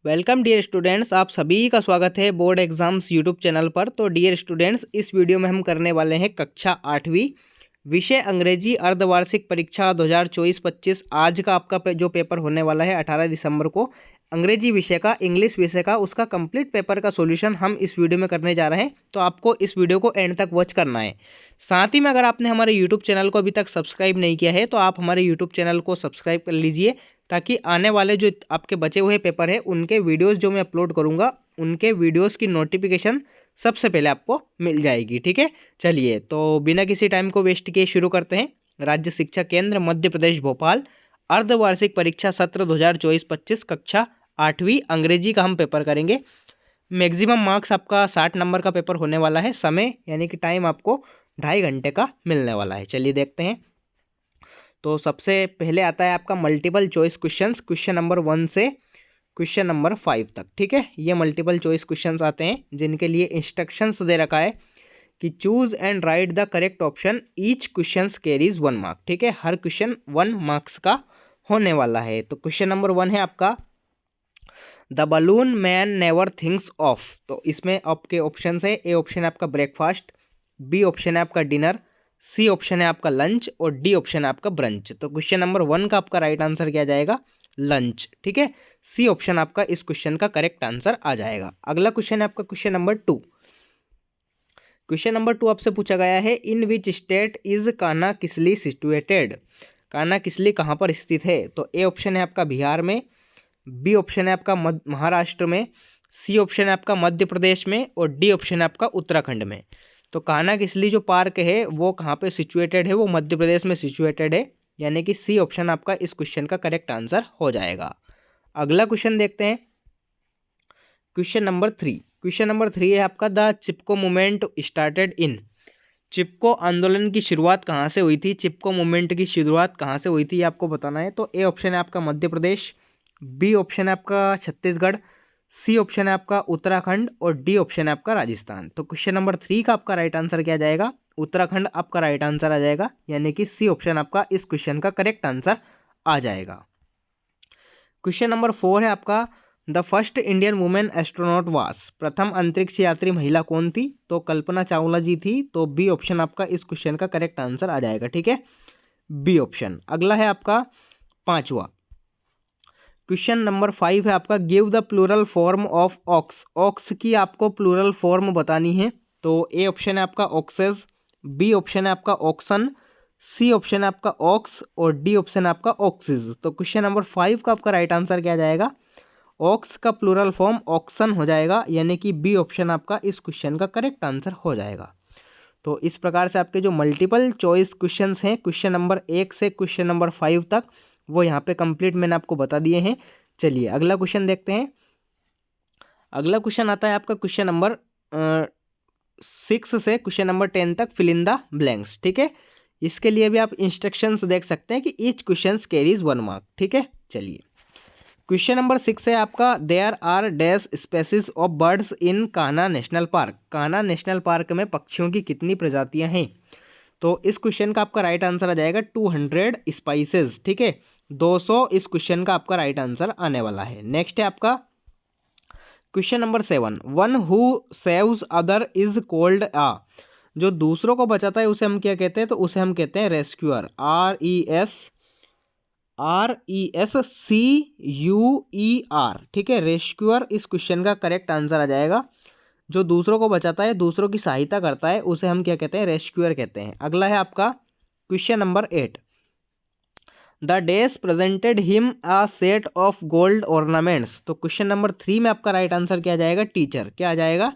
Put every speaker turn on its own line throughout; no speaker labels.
Welcome dear students, आप सभी का स्वागत है बोर्ड एग्जाम्स यूट्यूब चैनल पर। तो डियर स्टूडेंट्स, इस वीडियो में हम करने वाले हैं कक्षा 8वीं विषय अंग्रेजी अर्धवार्षिक परीक्षा 2024-25। आज का आपका जो पेपर होने वाला है 18 दिसंबर को, अंग्रेजी विषय का, इंग्लिश विषय का, उसका कंप्लीट पेपर का सॉल्यूशन हम इस वीडियो में करने जा रहे हैं। तो आपको इस वीडियो को एंड तक वॉच करना है। साथ ही में अगर आपने हमारे यूट्यूब चैनल को अभी तक सब्सक्राइब नहीं किया है तो आप हमारे यूट्यूब चैनल को सब्सक्राइब कर लीजिए, ताकि आने वाले जो आपके बचे हुए पेपर है उनके वीडियोस जो मैं अपलोड करूंगा उनके वीडियोस की नोटिफिकेशन सबसे पहले आपको मिल जाएगी। ठीक है, चलिए तो बिना किसी टाइम को वेस्ट किए शुरू करते हैं। राज्य शिक्षा केंद्र मध्य प्रदेश भोपाल अर्धवार्षिक परीक्षा सत्र 2024-25 कक्षा 8वीं अंग्रेजी का हम पेपर करेंगे। मैक्सिमम मार्क्स आपका 60 नंबर का पेपर होने वाला है। समय यानी कि टाइम आपको 2.5 घंटे का मिलने वाला है। चलिए देखते हैं। तो सबसे पहले आता है आपका multiple choice questions, question number 1 से क्वेश्चन नंबर 5 तक। ठीक है, ये मल्टीपल चॉइस क्वेश्चंस आते हैं जिनके लिए इंस्ट्रक्शंस दे रखा है कि choose and right the correct option, each question carries 1 mark. ठीक है, हर क्वेश्चन 1 मार्क्स का होने वाला है। तो क्वेश्चन नंबर 1 है आपका the balloon man never thinks of. तो इसमें आपके ऑप्शन है, ए ऑप्शन है आपका ब्रेकफास्ट, बी ऑप्शन है आपका डिनर, सी ऑप्शन है आपका लंच और डी ऑप्शन है आपका ब्रंच। तो क्वेश्चन नंबर 1 का आपका राइट आंसर क्या जाएगा? लंच। ठीक है, सी ऑप्शन आपका इस क्वेश्चन का करेक्ट आंसर आ जाएगा। अगला क्वेश्चन है आपका क्वेश्चन नंबर 2। क्वेश्चन नंबर 2 आपसे पूछा गया है in which state is Kanha Kisli situated. Kanha Kisli कहाँ पर स्थित है? तो ए ऑप्शन है आपका बिहार में, बी ऑप्शन है आपका महाराष्ट्र में, सी ऑप्शन है आपका मध्य प्रदेश में और डी ऑप्शन है आपका उत्तराखंड में। तो कान्हा किसली जो पार्क है वो कहाँ पे सिचुएटेड है? वो मध्य प्रदेश में सिचुएटेड है, यानी कि सी ऑप्शन आपका इस क्वेश्चन का करेक्ट आंसर हो जाएगा। अगला क्वेश्चन देखते हैं, क्वेश्चन नंबर 3। क्वेश्चन नंबर 3 है आपका the Chipko movement started in. Chipko आंदोलन की शुरुआत कहाँ से हुई थी? चिपको मूवमेंट की शुरुआत कहाँ से हुई थी ये आपको बताना है। तो ए ऑप्शन है आपका मध्य प्रदेश, बी ऑप्शन है आपका छत्तीसगढ़, सी ऑप्शन है आपका उत्तराखंड और डी ऑप्शन है आपका राजस्थान। तो क्वेश्चन नंबर 3 का आपका राइट आंसर क्या जाएगा? उत्तराखंड आपका राइट आंसर आ जाएगा, यानी कि सी ऑप्शन आपका इस क्वेश्चन का करेक्ट आंसर आ जाएगा। क्वेश्चन नंबर 4 है आपका the first Indian women astronaut वास। प्रथम अंतरिक्ष यात्री महिला कौन थी? तो कल्पना चावला जी थी। तो बी ऑप्शन आपका इस क्वेश्चन का करेक्ट आंसर आ जाएगा। ठीक है, बी ऑप्शन। अगला है आपका 5वां। क्वेश्चन नंबर 5 है आपका give the plural form of ox. Ox की आपको प्लूरल फॉर्म बतानी है। तो ए ऑप्शन है आपका ऑक्सेस, बी ऑप्शन है आपका ऑक्सन, सी ऑप्शन है आपका ऑक्स और डी ऑप्शन है आपका ऑक्सिस। तो क्वेश्चन नंबर 5 का आपका राइट आंसर क्या जाएगा? ऑक्स का प्लूरल फॉर्म ऑक्सन हो जाएगा, यानी कि बी ऑप्शन आपका इस क्वेश्चन का करेक्ट आंसर हो जाएगा। तो इस प्रकार से आपके जो मल्टीपल चॉइस क्वेश्चंस हैं क्वेश्चन नंबर 1 से क्वेश्चन नंबर 5 तक, वो यहाँ पे कंप्लीट मैंने आपको बता दिए हैं। चलिए अगला क्वेश्चन देखते हैं। अगला क्वेश्चन आता है आपका क्वेश्चन नंबर 6 से क्वेश्चन नंबर 10 तक, फिल इन द ब्लैंक्स। ठीक है, इसके लिए भी आप इंस्ट्रक्शंस देख सकते हैं कि ईच क्वेश्चन कैरीज 1 मार्क। ठीक है, चलिए क्वेश्चन नंबर 6 है आपका there are dash species of birds in Kanha national park. Kanha national park में पक्षियों की कितनी प्रजातियां हैं? तो इस क्वेश्चन का आपका राइट आंसर आ जाएगा 200 स्पाइसेस। ठीक है, 200 इस क्वेश्चन का आपका राइट आंसर आने वाला है। नेक्स्ट है आपका question number 7। One who saves other is called a. जो दूसरों को बचाता है उसे हम क्या कहते हैं? तो उसे हम कहते हैं रेस्क्यूअर। RESCUER। ठीक है, रेस्क्यूअर इस क्वेश्चन का करेक्ट आंसर आ जाएगा। जो दूसरों को बचाता है, दूसरों की सहायता करता है, उसे हम क्या कहते हैं? रेस्क्यूअर कहते हैं। अगला है आपका question number 8। The dash presented him a set of gold ornaments. तो क्वेश्चन नंबर 3 में आपका राइट आंसर क्या जाएगा? टीचर। क्या आ जाएगा?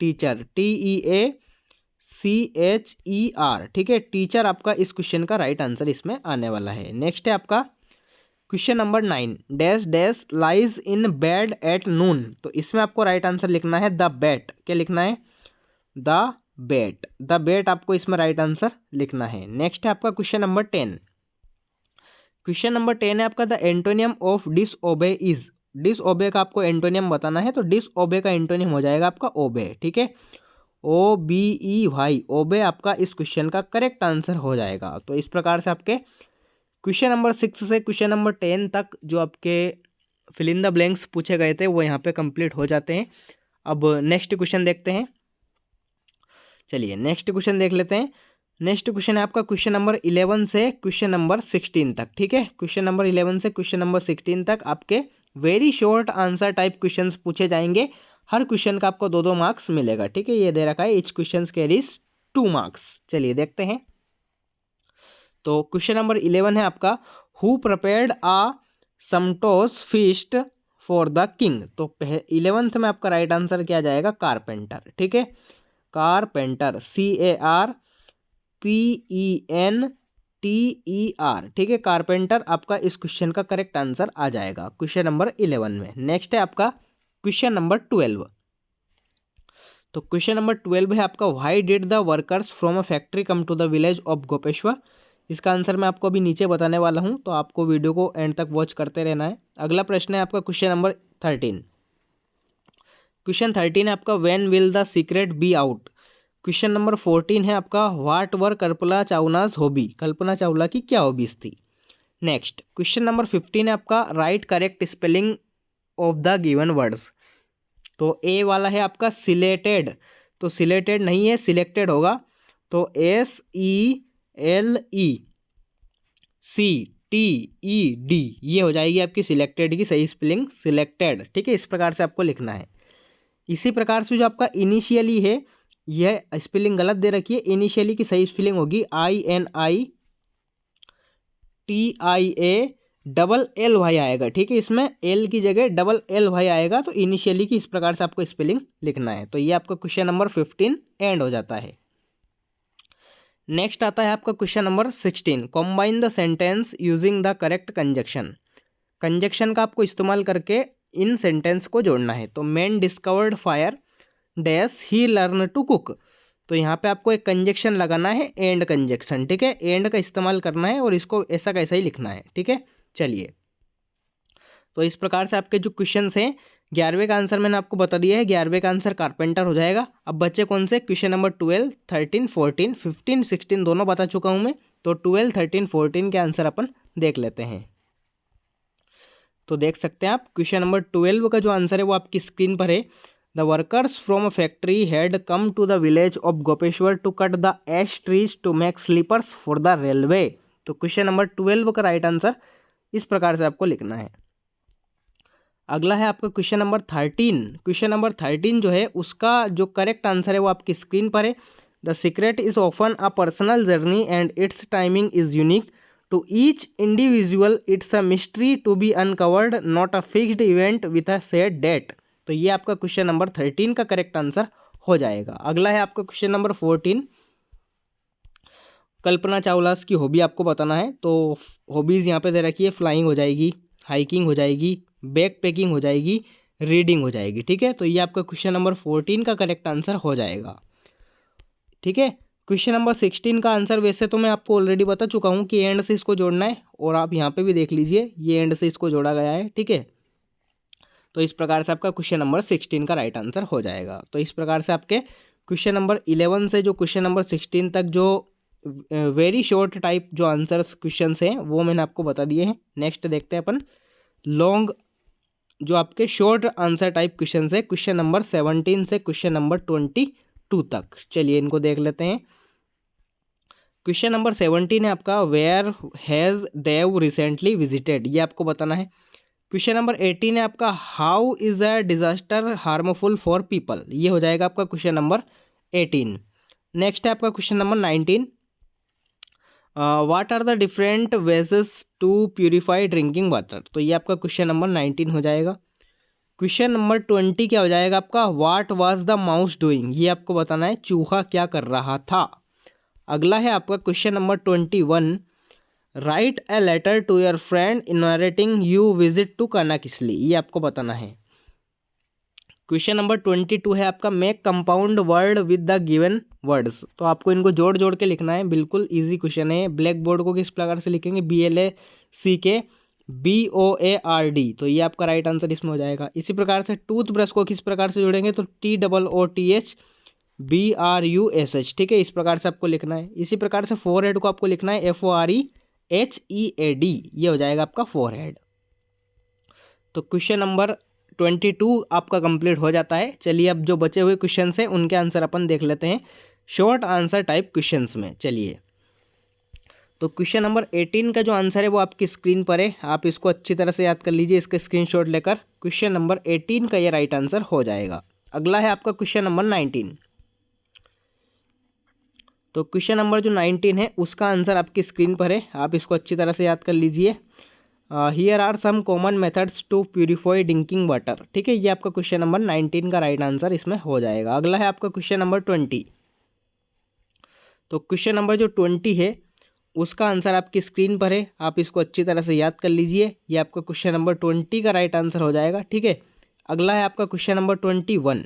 Teacher, TEACHER। ठीक है, टीचर आपका इस क्वेश्चन का राइट आंसर इसमें आने वाला है। नेक्स्ट है आपका question number 9। Dash dash lies in bed at noon. तो इसमें आपको राइट आंसर लिखना है द बैट। क्या लिखना है? The bat. द बैट आपको इसमें राइट आंसर लिखना है। नेक्स्ट है आपका क्वेश्चन नंबर 10। क्वेश्चन नंबर 10 है आपका the antonym of disobey is. Disobey का आपको एंटोनियम बताना है। तो डिसओबे का एंटोनियम हो जाएगा आपका ओबे। ठीक है, OBEY, ओबे आपका इस क्वेश्चन का करेक्ट आंसर हो जाएगा। तो इस प्रकार से आपके क्वेश्चन नंबर 6 से क्वेश्चन नंबर 10 तक जो आपके फिल इन द ब्लैंक्स पूछे गए थे वो यहाँ पे कंप्लीट हो जाते हैं। अब नेक्स्ट क्वेश्चन देखते हैं। चलिए नेक्स्ट क्वेश्चन देख लेते हैं। नेक्स्ट क्वेश्चन है आपका क्वेश्चन नंबर 11 से क्वेश्चन नंबर 16 तक। ठीक है, क्वेश्चन नंबर 11 से क्वेश्चन नंबर 16 तक आपके very short answer type questions पूछे जाएंगे। हर क्वेश्चन का आपको 2-2 मार्क्स मिलेगा। ठीक है, ये दे रखा है ईच क्वेश्चन कैरीज 2 मार्क्स। चलिए देखते हैं। तो क्वेश्चन नंबर 11 है आपका, who prepared a sumptuous feast for the king. तो 11th में आपका राइट आंसर क्या जाएगा, कारपेंटर। ठीक है, कारपेंटर, CARPENTER। ठीक है, कारपेंटर आपका इस क्वेश्चन का करेक्ट आंसर आ जाएगा क्वेश्चन नंबर 11 में। नेक्स्ट है आपका क्वेश्चन नंबर 12। तो क्वेश्चन नंबर 12 है आपका, why did the workers from a factory come to the village of Gopeshwar. इसका आंसर मैं आपको अभी नीचे बताने वाला हूं, तो आपको वीडियो को एंड तक वॉच करते रहना है। अगला प्रश्न है आपका क्वेश्चन नंबर 13। क्वेश्चन 13 है आपका, when will the secret be out. Question number 14 है आपका, what were Kalpana चावलाज hobby. Kalpana Chawla की क्या हॉबीज थी। नेक्स्ट क्वेश्चन नंबर 15 है आपका, right correct spelling of the given words. तो ए वाला है आपका सिलेटेड, तो सिलेटेड नहीं है, सिलेक्टेड होगा। तो SELECTED ये हो जाएगी आपकी सिलेक्टेड की सही स्पेलिंग, सिलेक्टेड। ठीक है, इस प्रकार से आपको लिखना है। इसी प्रकार से जो आपका इनिशियली है, यह स्पेलिंग गलत दे रखी है। इनिशियली की सही स्पेलिंग होगी INITIA आएगा। ठीक है, इसमें एल की जगह LY आएगा। तो इनिशियली की इस प्रकार से आपको स्पेलिंग लिखना है। तो ये आपका क्वेश्चन नंबर 15 एंड हो जाता है। नेक्स्ट आता है आपका question number 16, combine the sentence using the correct conjunction. Conjunction का आपको इस्तेमाल करके इन सेंटेंस को जोड़ना है। तो man discovered fire dash he learn to cook. तो यहाँ पे आपको एक कंजक्शन लगाना है, एंड कंजक्शन। ठीक है, एंड का इस्तेमाल करना है और इसको ऐसा कैसा ही लिखना है। ठीक है, चलिए तो इस प्रकार से आपके जो क्वेश्चंस हैं, 11वें का आंसर मैंने आपको बता दिया है। 11वें का आंसर कारपेंटर हो जाएगा। अब बच्चे कौन से, क्वेश्चन नंबर 12, 13, 14, 15, 16 दोनों बता चुका हूँ मैं। तो 12, 13, 14 के आंसर अपन देख लेते हैं। तो देख सकते हैं आप, क्वेश्चन नंबर 12 का जो आंसर है वो आपकी स्क्रीन पर है। The workers from a factory had come to the village of Gopeshwar to cut the ash trees to make sleepers for the railway. तो क्वेश्चन नंबर 12 का राइट आंसर इस प्रकार से आपको लिखना है। अगला है आपका क्वेश्चन नंबर 13। क्वेश्चन नंबर 13 जो है उसका जो करेक्ट आंसर है वो आपकी स्क्रीन पर है। The secret is often a personal journey and its timing is unique to each individual. It's a mystery to be uncovered, not a fixed event with a set date. तो ये आपका question number 13 का correct answer हो जाएगा। अगला है आपका question number 14, Kalpana Chawla की हॉबी आपको बताना है। तो हॉबीज़ यहाँ पे दे रखी है, फ्लाइंग हो जाएगी, हाइकिंग हो जाएगी, बैक पैकिंग हो जाएगी, रीडिंग हो जाएगी। ठीक है, तो ये आपका क्वेश्चन नंबर 14 का करेक्ट आंसर हो जाएगा। ठीक है, क्वेश्चन नंबर 16 का आंसर वैसे तो मैं आपको ऑलरेडी बता चुका हूँ कि एंड से इसको जोड़ना है, और आप यहाँ पे भी देख लीजिए ये एंड से इसको जोड़ा गया है। ठीक है, तो इस प्रकार से आपका क्वेश्चन नंबर 16 का राइट आंसर हो जाएगा। तो इस प्रकार से आपके क्वेश्चन नंबर 11 से जो क्वेश्चन नंबर 16 तक जो वेरी शॉर्ट टाइप जो आंसर्स क्वेश्चंस हैं वो मैंने आपको बता दिए हैं। नेक्स्ट देखते हैं अपन लॉन्ग जो आपके शॉर्ट आंसर टाइप क्वेश्चन है, क्वेश्चन नंबर 17 से क्वेश्चन नंबर 22 तक। चलिए इनको देख लेते हैं। क्वेश्चन नंबर 17 है आपका, where has Dev recently visited. ये आपको बताना है। क्वेश्चन नंबर 18 है आपका, how is a disaster harmful for people. ये हो जाएगा आपका क्वेश्चन नंबर 18। नेक्स्ट है आपका question number 19, what are the different ways to purify drinking water. तो ये आपका क्वेश्चन नंबर 19 हो जाएगा। क्वेश्चन नंबर 20 क्या हो जाएगा आपका, what was the mouse doing. ये आपको बताना है चूहा क्या कर रहा था। अगला है आपका question number 21, write a letter to your friend inviting you visit to Kanhakisli. ये आपको बताना है। क्वेश्चन नंबर 22 है आपका, make compound word with the given words. तो आपको इनको जोड़ जोड़ के लिखना है, बिल्कुल इजी क्वेश्चन है। ब्लैक बोर्ड को किस प्रकार से लिखेंगे, BLACK BOARD। तो ये आपका राइट आंसर इसमें हो जाएगा। इसी प्रकार से टूथ ब्रश को किस प्रकार से जोड़ेंगे, तो TOOTHBRUSH। ठीक है, इस प्रकार से आपको लिखना है। इसी प्रकार से फोरहेड को आपको लिखना है FOREHEAD। ये हो जाएगा आपका फोरहेड। तो क्वेश्चन नंबर 22 आपका कंप्लीट हो जाता है। चलिए अब जो बचे हुए क्वेश्चन हैं उनके आंसर अपन देख लेते हैं शॉर्ट आंसर टाइप क्वेश्चंस में। चलिए तो क्वेश्चन नंबर 18 का जो आंसर है वो आपकी स्क्रीन पर है, आप इसको अच्छी तरह से याद कर लीजिए, इसके स्क्रीनशॉट लेकर। क्वेश्चन नंबर 18 का ये राइट आंसर हो जाएगा। अगला है आपका क्वेश्चन नंबर 19। तो क्वेश्चन नंबर जो 19 है उसका आंसर आपकी स्क्रीन पर है, आप इसको अच्छी तरह से याद कर लीजिए। Here are some common methods to purify drinking water. ठीक है, ये आपका क्वेश्चन नंबर 19 का राइट आंसर इसमें हो जाएगा। अगला है आपका क्वेश्चन नंबर 20। तो क्वेश्चन नंबर जो 20 है उसका आंसर आपकी स्क्रीन पर है, आप इसको अच्छी तरह से याद कर लीजिए, ये आपका क्वेश्चन नंबर 20 का राइट आंसर हो जाएगा। ठीक है, अगला है आपका क्वेश्चन नंबर 21।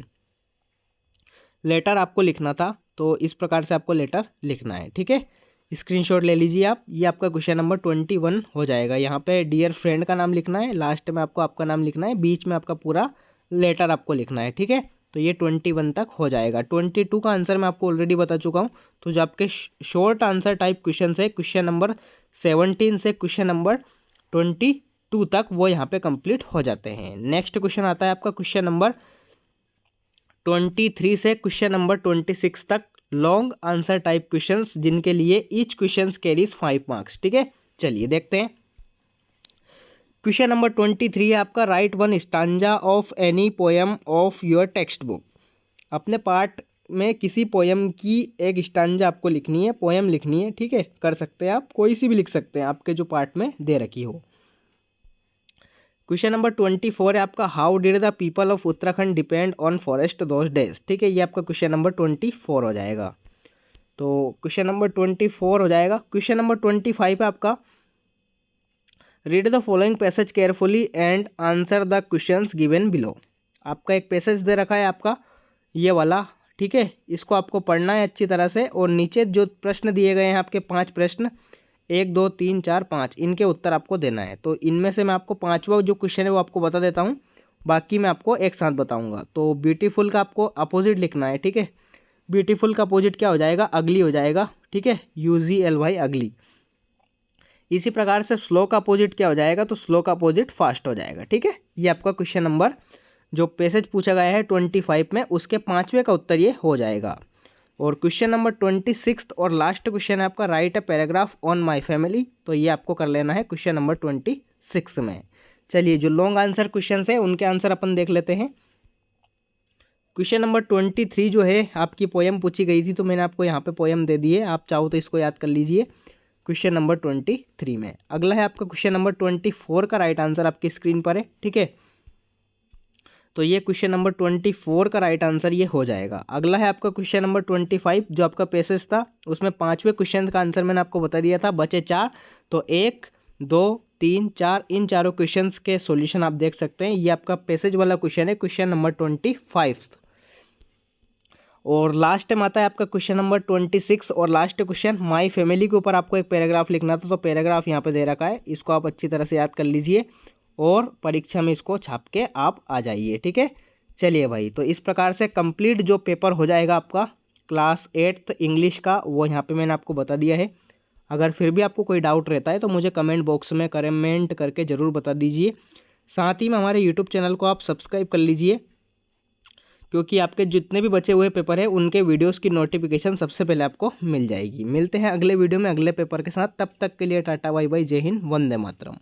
लेटर आपको लिखना था, तो इस प्रकार से आपको लेटर लिखना है। ठीक है, स्क्रीनशॉट ले लीजिए आप, ये आपका क्वेश्चन नंबर 21 हो जाएगा। यहाँ पे डियर फ्रेंड का नाम लिखना है, लास्ट में आपको आपका नाम लिखना है, बीच में आपका पूरा लेटर आपको लिखना है। ठीक है, तो ये 21 तक हो जाएगा। 22 का आंसर मैं आपको ऑलरेडी बता चुका हूँ। तो जो आपके शॉर्ट आंसर टाइप क्वेश्चन है क्वेश्चन नंबर 17 से क्वेश्चन नंबर 22 तक वो यहाँ पे कंप्लीट हो जाते हैं। नेक्स्ट क्वेश्चन आता है आपका क्वेश्चन नंबर 23 से क्वेश्चन नंबर 26 तक लॉन्ग आंसर टाइप क्वेश्चंस, जिनके लिए ईच क्वेश्चंस कैरीज 5 मार्क्स। ठीक है, चलिए देखते हैं। क्वेश्चन नंबर 23 है आपका right one stanza of any poem of your text book. अपने पार्ट में किसी पोएम की एक स्टांजा आपको लिखनी है, पोएम लिखनी है। ठीक है, कर सकते हैं आप, कोई सी भी लिख सकते हैं आपके जो पार्ट में दे रखी हो। क्वेश्चन नंबर 24 है आपका how did the people of Uttarakhand depend on forest those days. ठीक है, ये आपका क्वेश्चन नंबर 24 हो जाएगा। तो क्वेश्चन नंबर 24 हो जाएगा। क्वेश्चन नंबर 25 है आपका read the following passage carefully and answer the questions given below. आपका एक पैसेज दे रखा है आपका ये वाला। ठीक है, इसको आपको पढ़ना है अच्छी तरह से, और नीचे जो प्रश्न दिए गए हैं आपके 5 प्रश्न, 1 2 3 4 5, इनके उत्तर आपको देना है। तो इनमें से मैं आपको 5वां जो क्वेश्चन है वो आपको बता देता हूँ, बाकी मैं आपको एक साथ बताऊँगा। तो ब्यूटीफुल का आपको अपोजिट लिखना है। ठीक है, ब्यूटीफुल का अपोजिट क्या हो जाएगा, अगली हो जाएगा। ठीक है, UGLY अगली। इसी प्रकार से स्लो का अपोजिट क्या हो जाएगा, तो स्लो का अपोजिट फास्ट हो जाएगा। ठीक है, ये आपका क्वेश्चन नंबर जो पैसेज पूछा गया है 25 में, उसके 5वें का उत्तर ये हो जाएगा। और क्वेश्चन नंबर 26 और लास्ट क्वेश्चन है आपका right a paragraph on my family. तो ये आपको कर लेना है क्वेश्चन नंबर 26 में। चलिए जो लॉन्ग आंसर क्वेश्चन है उनके आंसर अपन देख लेते हैं। क्वेश्चन नंबर 23 जो है आपकी पोएम पूछी गई थी, तो मैंने आपको यहाँ पे पोएम दे दी है, आप चाहो तो इसको याद कर लीजिए क्वेश्चन नंबर 23 में। अगला है आपका क्वेश्चन नंबर 24 का राइट आंसर आपकी स्क्रीन पर है। ठीक है, तो ये क्वेश्चन नंबर 24 का राइट आंसर ये हो जाएगा। अगला है आपका क्वेश्चन नंबर 25 जो आपका पैसेज था, उसमें 5वें क्वेश्चन का आंसर मैंने आपको बता दिया था, बचे 4। तो 1 2 3 4 इन चारों क्वेश्चंस के सॉल्यूशन आप देख सकते हैं। ये आपका पैसेज वाला क्वेश्चन है क्वेश्चन नंबर 25। और लास्ट टाइम आता है आपका क्वेश्चन नंबर 26 और लास्ट क्वेश्चन माय फैमिली के ऊपर आपको एक पैराग्राफ लिखना था। तो पैराग्राफ यहाँ पे दे रखा है, इसको आप अच्छी तरह से याद कर लीजिए और परीक्षा में इसको छाप के आप आ जाइए। ठीक है, चलिए भाई, तो इस प्रकार से कंप्लीट जो पेपर हो जाएगा आपका क्लास 8th इंग्लिश का, वो यहाँ पे मैंने आपको बता दिया है। अगर फिर भी आपको कोई डाउट रहता है तो मुझे कमेंट बॉक्स में कमेंट करके ज़रूर बता दीजिए। साथ ही में हमारे यूट्यूब चैनल को आप सब्सक्राइब कर लीजिए, क्योंकि आपके जितने भी बचे हुए पेपर हैं उनके वीडियोस की नोटिफिकेशन सबसे पहले आपको मिल जाएगी। मिलते हैं अगले वीडियो में अगले पेपर के साथ, तब तक के लिए टाटा बाय बाय, जय हिंद, वंदे मातरम।